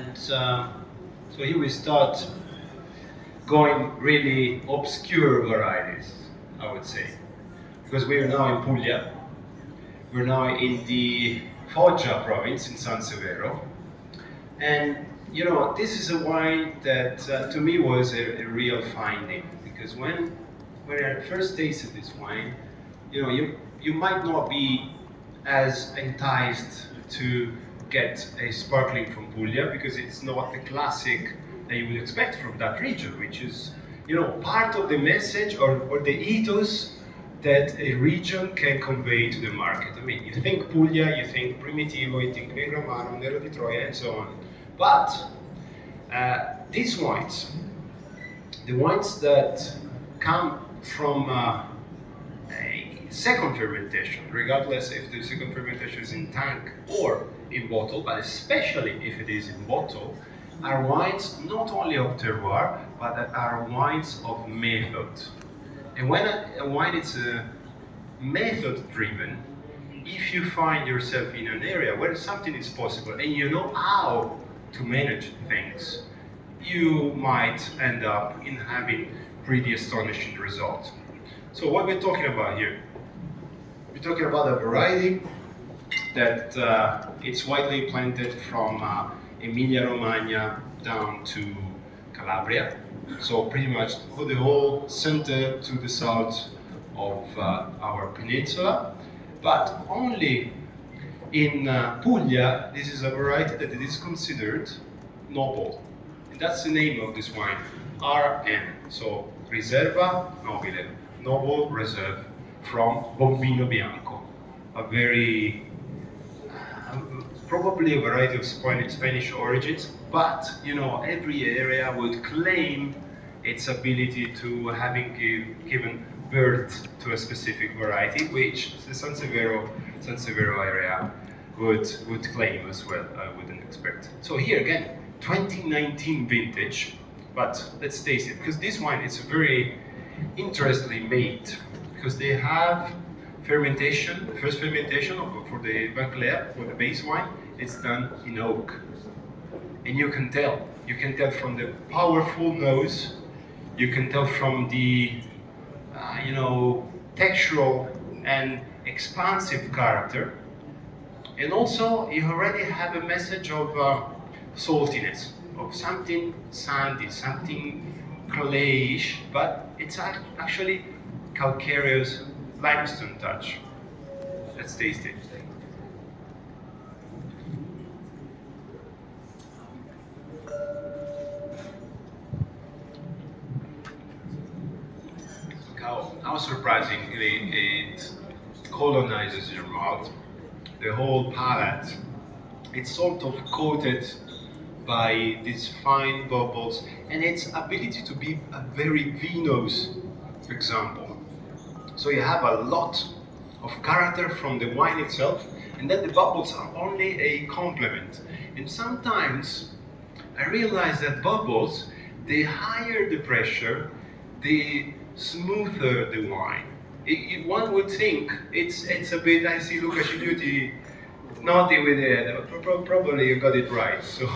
And so here we start going really obscure varieties, I would say. Because we are now in Puglia, we're now in the Foggia province in San Severo. And you know, this is a wine that to me was a real finding, because when I first tasted this wine, you know, you might not be as enticed to get a sparkling from Puglia, because it's not the classic that you would expect from that region, which is, you know, part of the message or the ethos that a region can convey to the market. I mean, you think Puglia, you think Primitivo, you think Negro Amaro, Nero di Troia, and so on. But these wines, the wines that come from a second fermentation, regardless if the second fermentation is in tank or in bottle, but especially if it is in bottle, are wines not only of terroir, but that are wines of method. And when a wine is method driven, if you find yourself in an area where something is possible and you know how to manage things, you might end up in having pretty astonishing results. So what we're talking about here? We're talking about a variety that it's widely planted from Emilia-Romagna down to Calabria. So pretty much the whole center to the south of our peninsula. But only in Puglia, this is a variety that it is considered noble. And that's the name of this wine, RN. So Riserva Nobile, Noble Reserve, from Bombino Bianco. A very, probably a variety of Spanish origins, but you know, every area would claim its ability to having given birth to a specific variety, which the San Severo area would claim as well, I wouldn't expect. So here again, 2019 vintage, but let's taste it, because this wine is very interestingly made, because they have fermentation, the first fermentation for the vin clair, for the base wine, it's done in oak. And you can tell from the powerful nose, you can tell from the you know, textural and expansive character, and also you already have a message of saltiness, of something sandy, something clayish, but it's actually calcareous limestone touch. Let's taste it. How surprisingly it colonizes your mouth, the whole palate. It's sort of coated by these fine bubbles, and its ability to be a very vinous example. So you have a lot of character from the wine itself, and then the bubbles are only a complement. And sometimes I realize that bubbles, the higher the pressure, the smoother the wine. One would think it's a bit, I see Luca Cigliuti nodding with the head, probably you got it right, so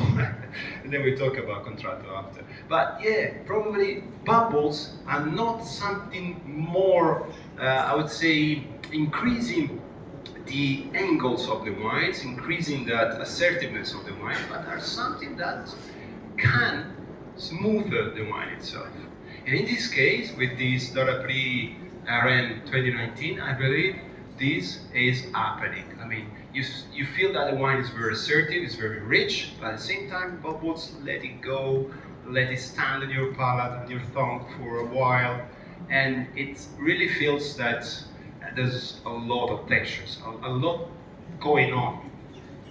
and then we talk about contratto after. But yeah, probably bubbles are not something more, I would say, increasing the angles of the wines, increasing that assertiveness of the wine, but are something that can smoother the wine itself. And in this case, with this Prix RN 2019, I believe this is happening. I mean, you feel that the wine is very assertive, it's very rich, but at the same time, bubbles let it go, let it stand on your palate, on your tongue for a while, and it really feels that there's a lot of textures, a lot going on.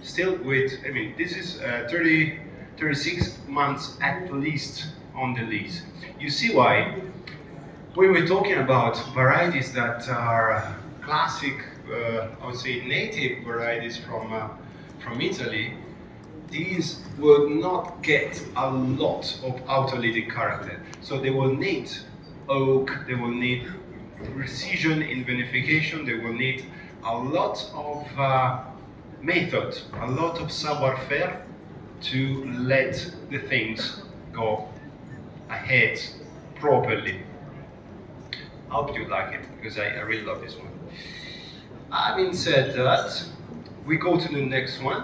Still with, I mean, this is 36 months at least on the lease. You see why, when we're talking about varieties that are classic, I would say native varieties from Italy, these would not get a lot of autolytic character. So they will need oak, they will need precision in vinification, they will need a lot of method, a lot of savoir-faire to let the things go ahead properly. I hope you like it, because I really love this one. Having said that, we go to the next one.